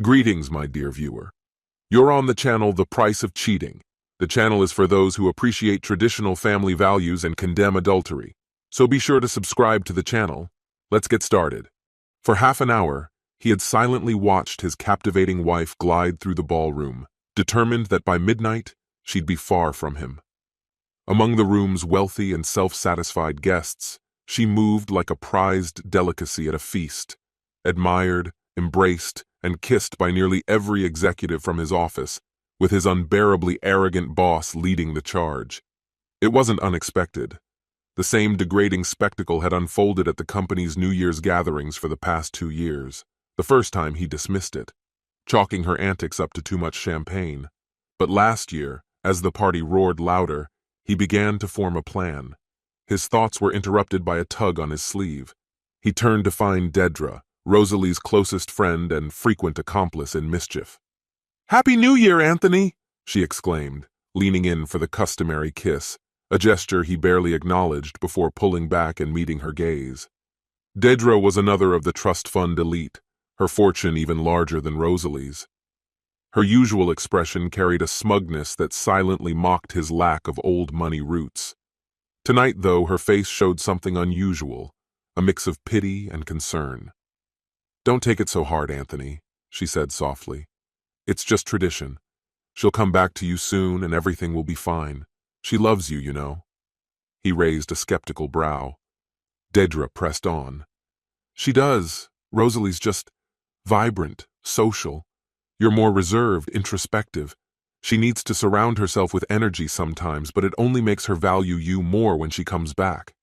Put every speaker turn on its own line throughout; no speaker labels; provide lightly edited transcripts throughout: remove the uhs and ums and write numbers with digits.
Greetings, my dear viewer. You're on the channel The Price of Cheating. The channel is for those who appreciate traditional family values and condemn adultery. So be sure to subscribe to the channel. Let's get started. For half an hour, he had silently watched his captivating wife glide through the ballroom, determined that by midnight, she'd be far from him. Among the room's wealthy and self-satisfied guests, she moved like a prized delicacy at a feast, admired, embraced, and kissed by nearly every executive from his office, with his unbearably arrogant boss leading the charge. It wasn't unexpected. The same degrading spectacle had unfolded at the company's New Year's gatherings for the past 2 years. The first time he dismissed it, chalking her antics up to too much champagne. But last year, as the party roared louder, he began to form a plan. His thoughts were interrupted by a tug on his sleeve. He turned to find Dedra, Rosalie's closest friend and frequent accomplice in mischief. "Happy New Year, Anthony!" she exclaimed, leaning in for the customary kiss, a gesture he barely acknowledged before pulling back and meeting her gaze. Dedra was another of the trust fund elite, her fortune even larger than Rosalie's. Her usual expression carried a smugness that silently mocked his lack of old money roots. Tonight, though, her face showed something unusual, a mix of pity and concern. "Don't take it so hard, Anthony," she said softly. "It's just tradition. She'll come back to you soon and everything will be fine. She loves you, you know." He raised a skeptical brow. Dedra pressed on. "She does. Rosalie's just vibrant, social. You're more reserved, introspective. She needs to surround herself with energy sometimes, but it only makes her value you more when she comes back."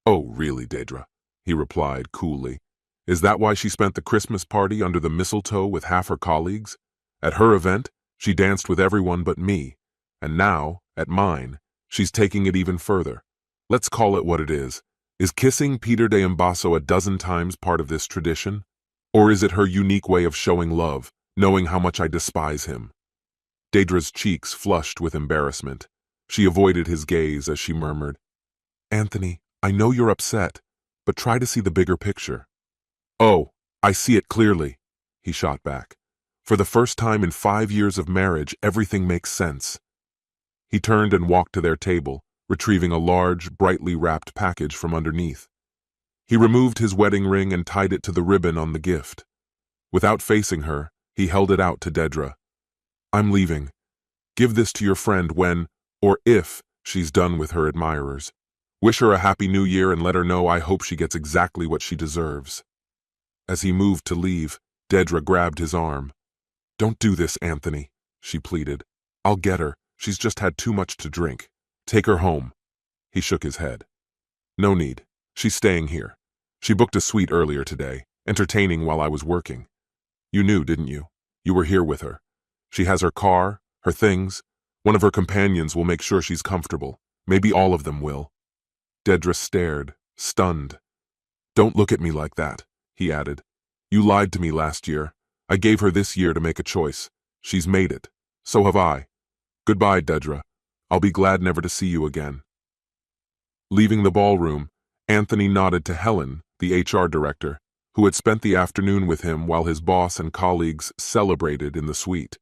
"Oh, really, Dedra?" he replied coolly. "Is that why she spent the Christmas party under the mistletoe with half her colleagues? At her event, she danced with everyone but me. And now, at mine, she's taking it even further. Let's call it what it is. Is kissing Peter de Embasso a dozen times part of this tradition? Or is it her unique way of showing love, knowing how much I despise him?" Dedra's cheeks flushed with embarrassment. She avoided his gaze as she murmured, "Anthony, I know you're upset, but try to see the bigger picture." "Oh, I see it clearly," he shot back. "For the first time in 5 years of marriage, everything makes sense." He turned and walked to their table, retrieving a large, brightly wrapped package from underneath. He removed his wedding ring and tied it to the ribbon on the gift. Without facing her, he held it out to Dedra. "I'm leaving. Give this to your friend when, or if, she's done with her admirers. Wish her a happy new year and let her know I hope she gets exactly what she deserves." As he moved to leave, Dedra grabbed his arm. "Don't do this, Anthony," she pleaded. "I'll get her. She's just had too much to drink. Take her home." He shook his head. "No need. She's staying here. She booked a suite earlier today, entertaining while I was working. You knew, didn't you? You were here with her. She has her car, her things. One of her companions will make sure she's comfortable. Maybe all of them will." Dedra stared, stunned. "Don't look at me like that," he added. "You lied to me last year. I gave her this year to make a choice. She's made it. So have I. Goodbye, Dedra. I'll be glad never to see you again." Leaving the ballroom, Anthony nodded to Helen, the HR director, who had spent the afternoon with him while his boss and colleagues celebrated in the suite.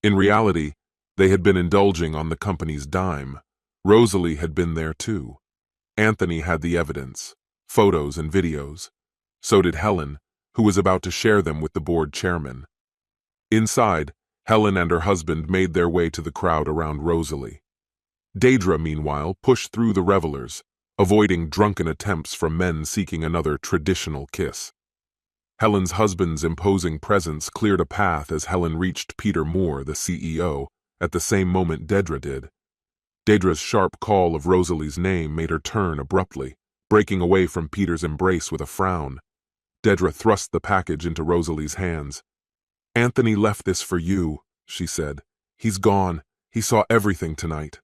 In reality, they had been indulging on the company's dime. Rosalie had been there too. Anthony had the evidence, photos and videos. So did Helen, who was about to share them with the board chairman. Inside, Helen and her husband made their way to the crowd around Rosalie. Dedra, meanwhile, pushed through the revelers, avoiding drunken attempts from men seeking another traditional kiss. Helen's husband's imposing presence cleared a path as Helen reached Peter Moore, the CEO, at the same moment Dedra did. Dedra's sharp call of Rosalie's name made her turn abruptly, breaking away from Peter's embrace with a frown. Dedra thrust the package into Rosalie's hands. "Anthony left this for you," she said. "He's gone. He saw everything tonight."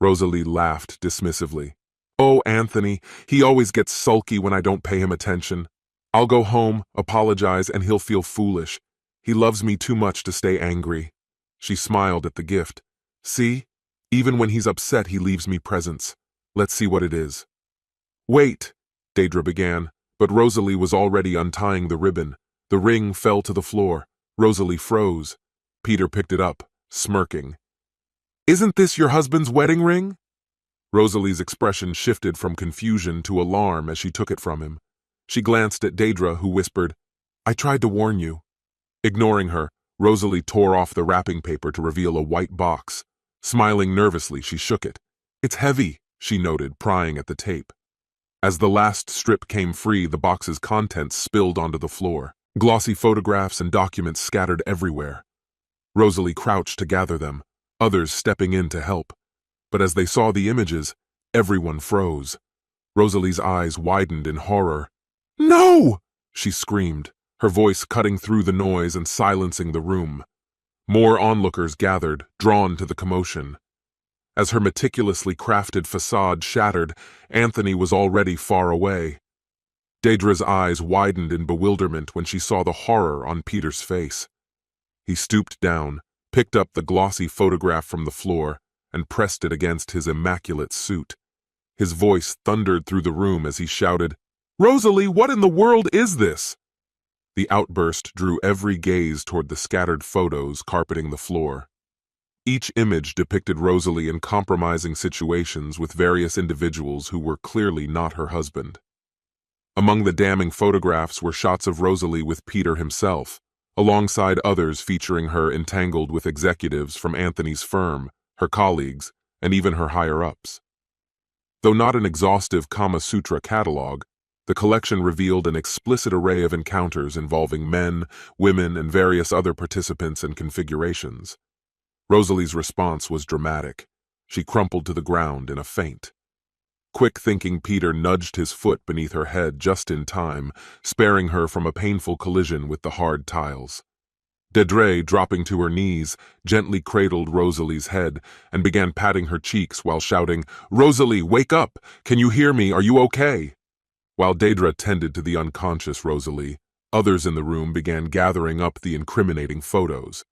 Rosalie laughed dismissively. "Oh, Anthony, he always gets sulky when I don't pay him attention. I'll go home, apologize, and he'll feel foolish. He loves me too much to stay angry." She smiled at the gift. "See? Even when he's upset, he leaves me presents. Let's see what it is." "Wait," Dedra began, but Rosalie was already untying the ribbon. The ring fell to the floor. Rosalie froze. Peter picked it up, smirking. "Isn't this your husband's wedding ring?" Rosalie's expression shifted from confusion to alarm as she took it from him. She glanced at Deirdre, who whispered, "I tried to warn you." Ignoring her, Rosalie tore off the wrapping paper to reveal a white box. Smiling nervously, she shook it. "It's heavy," she noted, prying at the tape. As the last strip came free, the box's contents spilled onto the floor. Glossy photographs and documents scattered everywhere. Rosalie crouched to gather them, others stepping in to help. But as they saw the images, everyone froze. Rosalie's eyes widened in horror. "No!" she screamed, her voice cutting through the noise and silencing the room. More onlookers gathered, drawn to the commotion. As her meticulously crafted facade shattered, Anthony was already far away. Deirdre's eyes widened in bewilderment when she saw the horror on Peter's face. He stooped down, picked up the glossy photograph from the floor, and pressed it against his immaculate suit. His voice thundered through the room as he shouted, "Rosalie, what in the world is this?" The outburst drew every gaze toward the scattered photos carpeting the floor. Each image depicted Rosalie in compromising situations with various individuals who were clearly not her husband. Among the damning photographs were shots of Rosalie with Peter himself, alongside others featuring her entangled with executives from Anthony's firm, her colleagues, and even her higher-ups. Though not an exhaustive Kama Sutra catalog, the collection revealed an explicit array of encounters involving men, women, and various other participants and configurations. Rosalie's response was dramatic. She crumpled to the ground in a faint. Quick-thinking Peter nudged his foot beneath her head just in time, sparing her from a painful collision with the hard tiles. Deirdre, dropping to her knees, gently cradled Rosalie's head and began patting her cheeks while shouting, "Rosalie, wake up! Can you hear me? Are you okay?" While Deirdre tended to the unconscious Rosalie, others in the room began gathering up the incriminating photos.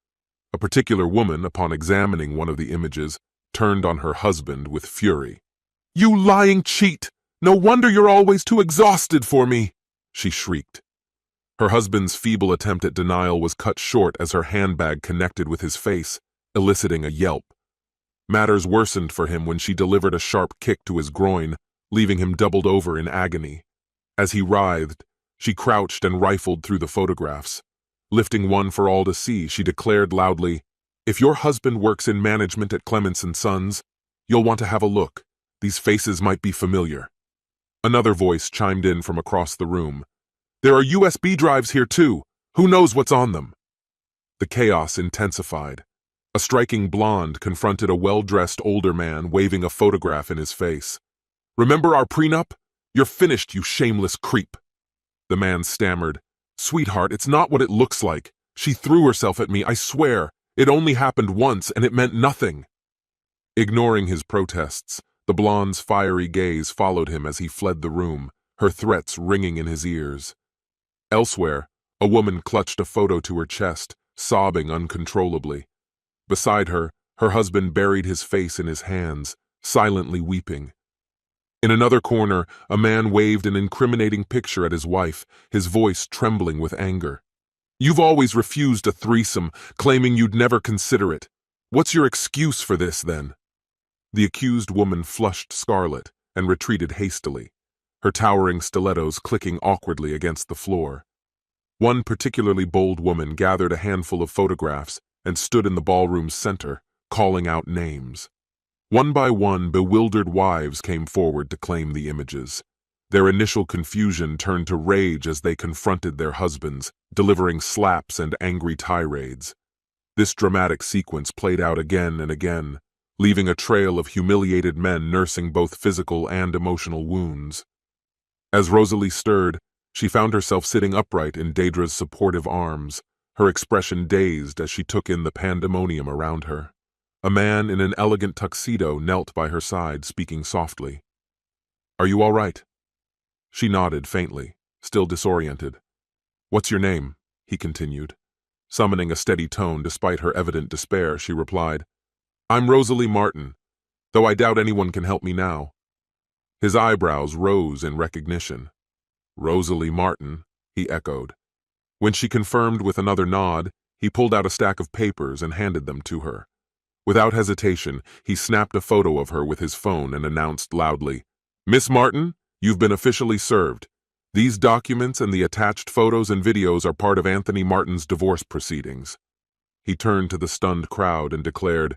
A particular woman, upon examining one of the images, turned on her husband with fury. "You lying cheat! No wonder you're always too exhausted for me!" she shrieked. Her husband's feeble attempt at denial was cut short as her handbag connected with his face, eliciting a yelp. Matters worsened for him when she delivered a sharp kick to his groin, leaving him doubled over in agony. As he writhed, she crouched and rifled through the photographs. Lifting one for all to see, she declared loudly, "If your husband works in management at Clements & Sons, you'll want to have a look. These faces might be familiar." Another voice chimed in from across the room. "There are USB drives here too. Who knows what's on them?" The chaos intensified. A striking blonde confronted a well-dressed older man waving a photograph in his face. "Remember our prenup? You're finished, you shameless creep." The man stammered, "Sweetheart, it's not what it looks like. She threw herself at me, I swear. It only happened once and it meant nothing." Ignoring his protests, the blonde's fiery gaze followed him as he fled the room, her threats ringing in his ears. Elsewhere, a woman clutched a photo to her chest, sobbing uncontrollably. Beside her, her husband buried his face in his hands, silently weeping. In another corner, a man waved an incriminating picture at his wife, his voice trembling with anger. "You've always refused a threesome, claiming you'd never consider it. What's your excuse for this, then?" The accused woman flushed scarlet and retreated hastily, her towering stilettos clicking awkwardly against the floor. One particularly bold woman gathered a handful of photographs and stood in the ballroom's center, calling out names. One by one, bewildered wives came forward to claim the images. Their initial confusion turned to rage as they confronted their husbands, delivering slaps and angry tirades. This dramatic sequence played out again and again, leaving a trail of humiliated men nursing both physical and emotional wounds. As Rosalie stirred, she found herself sitting upright in Deirdre's supportive arms, her expression dazed as she took in the pandemonium around her. A man in an elegant tuxedo knelt by her side, speaking softly. "Are you all right?" She nodded faintly, still disoriented. "What's your name?" he continued. Summoning a steady tone despite her evident despair, she replied, "I'm Rosalie Martin, though I doubt anyone can help me now." His eyebrows rose in recognition. "Rosalie Martin," he echoed. When she confirmed with another nod, He pulled out a stack of papers and handed them to her. Without hesitation, he snapped a photo of her with his phone and announced loudly, "Miss Martin, you've been officially served. These documents and the attached photos and videos are part of Anthony Martin's divorce proceedings." He turned to the stunned crowd and declared,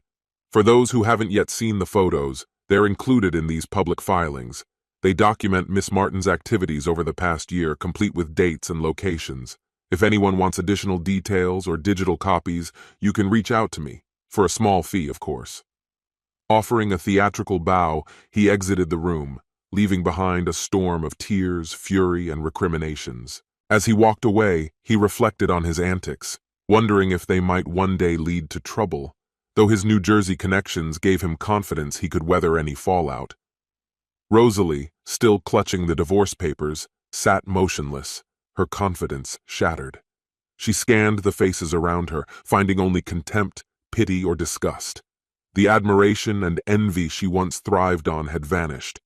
"For those who haven't yet seen the photos, they're included in these public filings. They document Miss Martin's activities over the past year, complete with dates and locations. If anyone wants additional details or digital copies, you can reach out to me, for a small fee, of course." Offering a theatrical bow, he exited the room, leaving behind a storm of tears, fury, and recriminations. As he walked away, he reflected on his antics, wondering if they might one day lead to trouble, though his New Jersey connections gave him confidence he could weather any fallout. Rosalie, still clutching the divorce papers, sat motionless, her confidence shattered. She scanned the faces around her, finding only contempt, pity, or disgust. The admiration and envy she once thrived on had vanished.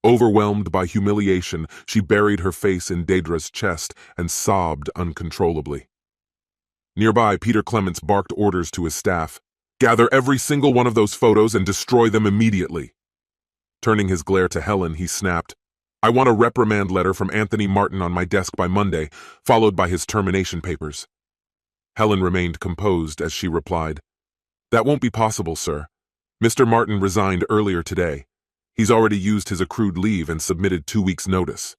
Overwhelmed by humiliation, she buried her face in Deidre's chest and sobbed uncontrollably. Nearby, Peter Clements barked orders to his staff, "Gather every single one of those photos and destroy them immediately." Turning his glare to Helen, he snapped, "I want a reprimand letter from Anthony Martin on my desk by Monday, followed by his termination papers." Helen remained composed as she replied, "That won't be possible, sir. Mr. Martin resigned earlier today. He's already used his accrued leave and submitted 2 weeks' notice."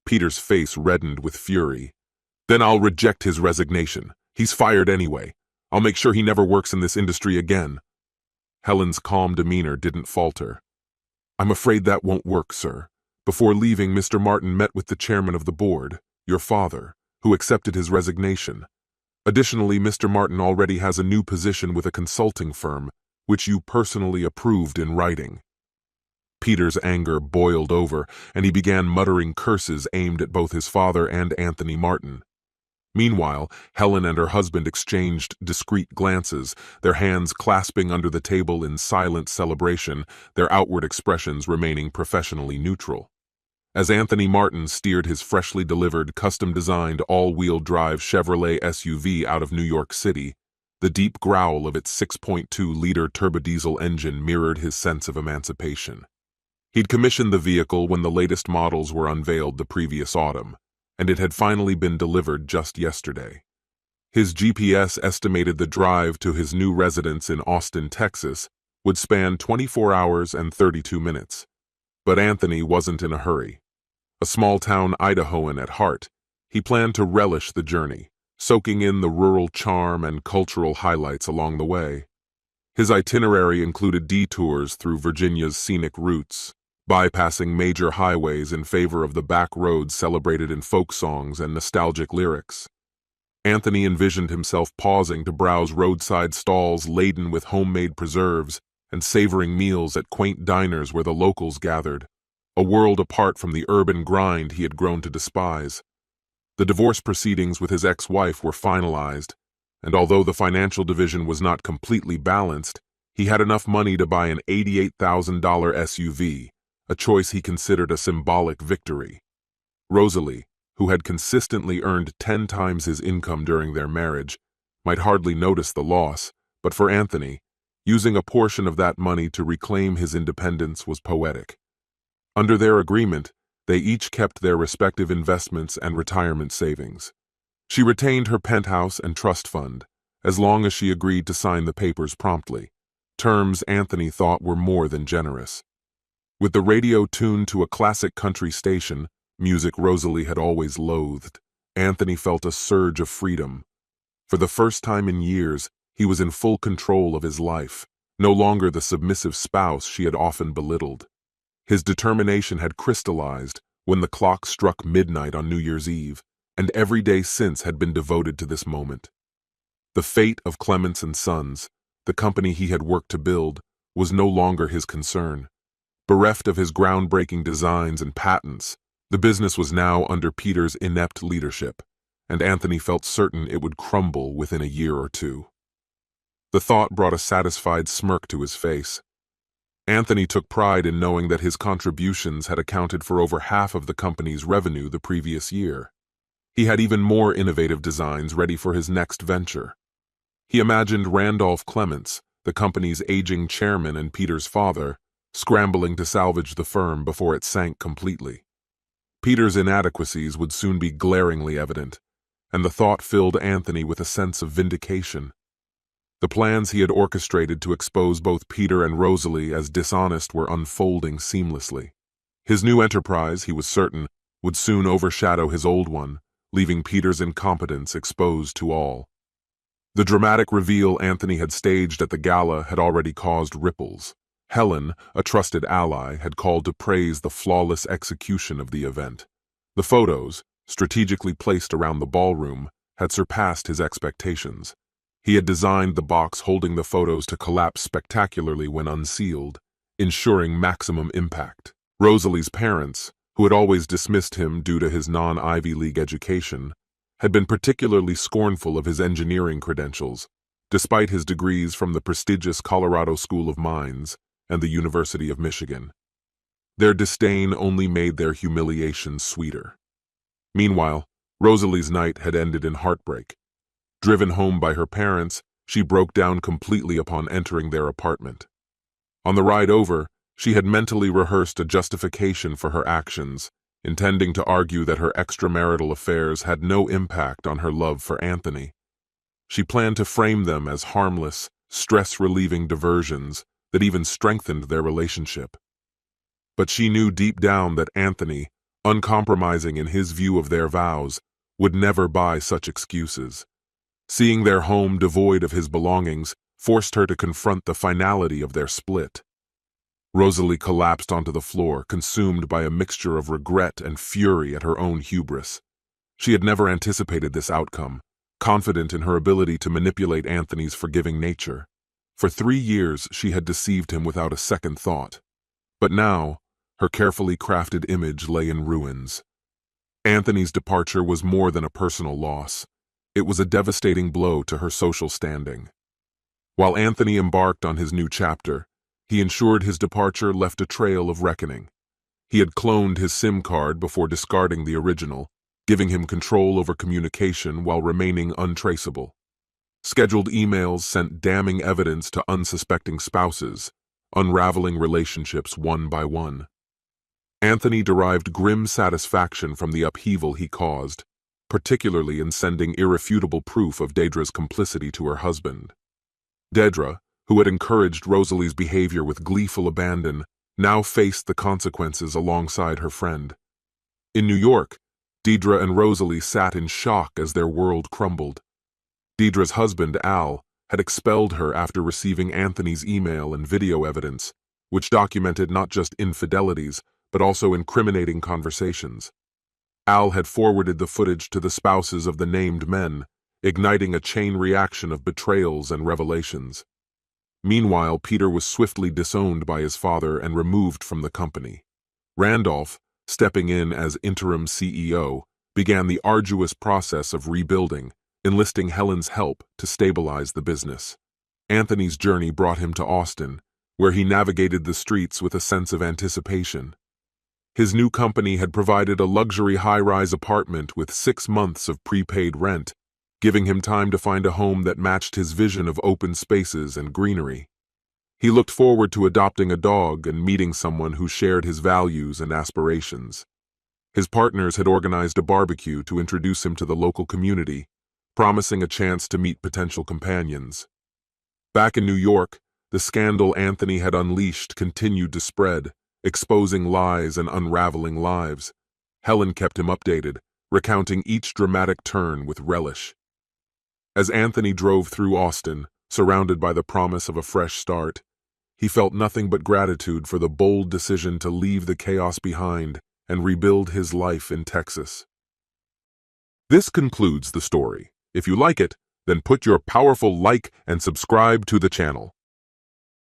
Peter's face reddened with fury. "Then I'll reject his resignation. He's fired anyway. I'll make sure he never works in this industry again." Helen's calm demeanor didn't falter. "I'm afraid that won't work, sir. Before leaving, Mr. Martin met with the chairman of the board, your father, who accepted his resignation. Additionally, Mr. Martin already has a new position with a consulting firm, which you personally approved in writing." Peter's anger boiled over, and he began muttering curses aimed at both his father and Anthony Martin. Meanwhile, Helen and her husband exchanged discreet glances, their hands clasping under the table in silent celebration, their outward expressions remaining professionally neutral. As Anthony Martin steered his freshly delivered, custom-designed all-wheel drive Chevrolet SUV out of New York City, the deep growl of its 6.2-liter turbodiesel engine mirrored his sense of emancipation. He'd commissioned the vehicle when the latest models were unveiled the previous autumn, and it had finally been delivered just yesterday. His GPS estimated the drive to his new residence in Austin, Texas, would span 24 hours and 32 minutes. But Anthony wasn't in a hurry. A small-town Idahoan at heart, he planned to relish the journey, soaking in the rural charm and cultural highlights along the way. His itinerary included detours through Virginia's scenic routes, bypassing major highways in favor of the back roads celebrated in folk songs and nostalgic lyrics. Anthony envisioned himself pausing to browse roadside stalls laden with homemade preserves and savoring meals at quaint diners where the locals gathered, a world apart from the urban grind he had grown to despise. The divorce proceedings with his ex-wife were finalized, and although the financial division was not completely balanced, he had enough money to buy an $88,000 SUV, a choice he considered a symbolic victory. Rosalie, who had consistently earned 10 times his income during their marriage, might hardly notice the loss, but for Anthony, using a portion of that money to reclaim his independence was poetic. Under their agreement, they each kept their respective investments and retirement savings. She retained her penthouse and trust fund, as long as she agreed to sign the papers promptly, terms Anthony thought were more than generous. With the radio tuned to a classic country station, music Rosalie had always loathed, Anthony felt a surge of freedom. For the first time in years, he was in full control of his life, no longer the submissive spouse she had often belittled. His determination had crystallized when the clock struck midnight on New Year's Eve, and every day since had been devoted to this moment. The fate of Clements & Sons, the company he had worked to build, was no longer his concern. Bereft of his groundbreaking designs and patents, the business was now under Peter's inept leadership, and Anthony felt certain it would crumble within a year or two. The thought brought a satisfied smirk to his face. Anthony took pride in knowing that his contributions had accounted for over half of the company's revenue the previous year. He had even more innovative designs ready for his next venture. He imagined Randolph Clements, the company's aging chairman and Peter's father, scrambling to salvage the firm before it sank completely. Peter's inadequacies would soon be glaringly evident, and the thought filled Anthony with a sense of vindication. The plans he had orchestrated to expose both Peter and Rosalie as dishonest were unfolding seamlessly. His new enterprise, he was certain, would soon overshadow his old one, leaving Peter's incompetence exposed to all. The dramatic reveal Anthony had staged at the gala had already caused ripples. Helen, a trusted ally, had called to praise the flawless execution of the event. The photos, strategically placed around the ballroom, had surpassed his expectations. He had designed the box holding the photos to collapse spectacularly when unsealed, ensuring maximum impact. Rosalie's parents, who had always dismissed him due to his non-Ivy League education, had been particularly scornful of his engineering credentials, despite his degrees from the prestigious Colorado School of Mines and the University of Michigan. Their disdain only made their humiliation sweeter. Meanwhile, Rosalie's night had ended in heartbreak. Driven home by her parents, she broke down completely upon entering their apartment. On the ride over, she had mentally rehearsed a justification for her actions, intending to argue that her extramarital affairs had no impact on her love for Anthony. She planned to frame them as harmless, stress-relieving diversions that even strengthened their relationship. But she knew deep down that Anthony, uncompromising in his view of their vows, would never buy such excuses. Seeing their home devoid of his belongings forced her to confront the finality of their split. Rosalie collapsed onto the floor, consumed by a mixture of regret and fury at her own hubris. She had never anticipated this outcome, confident in her ability to manipulate Anthony's forgiving nature. For 3 years, she had deceived him without a second thought. But now, her carefully crafted image lay in ruins. Anthony's departure was more than a personal loss. It was a devastating blow to her social standing. While Anthony embarked on his new chapter, he ensured his departure left a trail of reckoning. He had cloned his SIM card before discarding the original, giving him control over communication while remaining untraceable. Scheduled emails sent damning evidence to unsuspecting spouses, unraveling relationships one by one. Anthony derived grim satisfaction from the upheaval he caused, particularly in sending irrefutable proof of Deidre's complicity to her husband. Deidre, who had encouraged Rosalie's behavior with gleeful abandon, now faced the consequences alongside her friend. In New York, Deidre and Rosalie sat in shock as their world crumbled. Deidre's husband, Al, had expelled her after receiving Anthony's email and video evidence, which documented not just infidelities, but also incriminating conversations. Al had forwarded the footage to the spouses of the named men, igniting a chain reaction of betrayals and revelations. Meanwhile, Peter was swiftly disowned by his father and removed from the company. Randolph, stepping in as interim CEO, began the arduous process of rebuilding, enlisting Helen's help to stabilize the business. Anthony's journey brought him to Austin, where he navigated the streets with a sense of anticipation. His new company had provided a luxury high-rise apartment with 6 months of prepaid rent, giving him time to find a home that matched his vision of open spaces and greenery. He looked forward to adopting a dog and meeting someone who shared his values and aspirations. His partners had organized a barbecue to introduce him to the local community, promising a chance to meet potential companions. Back in New York, the scandal Anthony had unleashed continued to spread, exposing lies and unraveling lives. Helen kept him updated, recounting each dramatic turn with relish. As Anthony drove through Austin, surrounded by the promise of a fresh start, he felt nothing but gratitude for the bold decision to leave the chaos behind and rebuild his life in Texas. This concludes the story. If you like it, then put your powerful like and subscribe to the channel.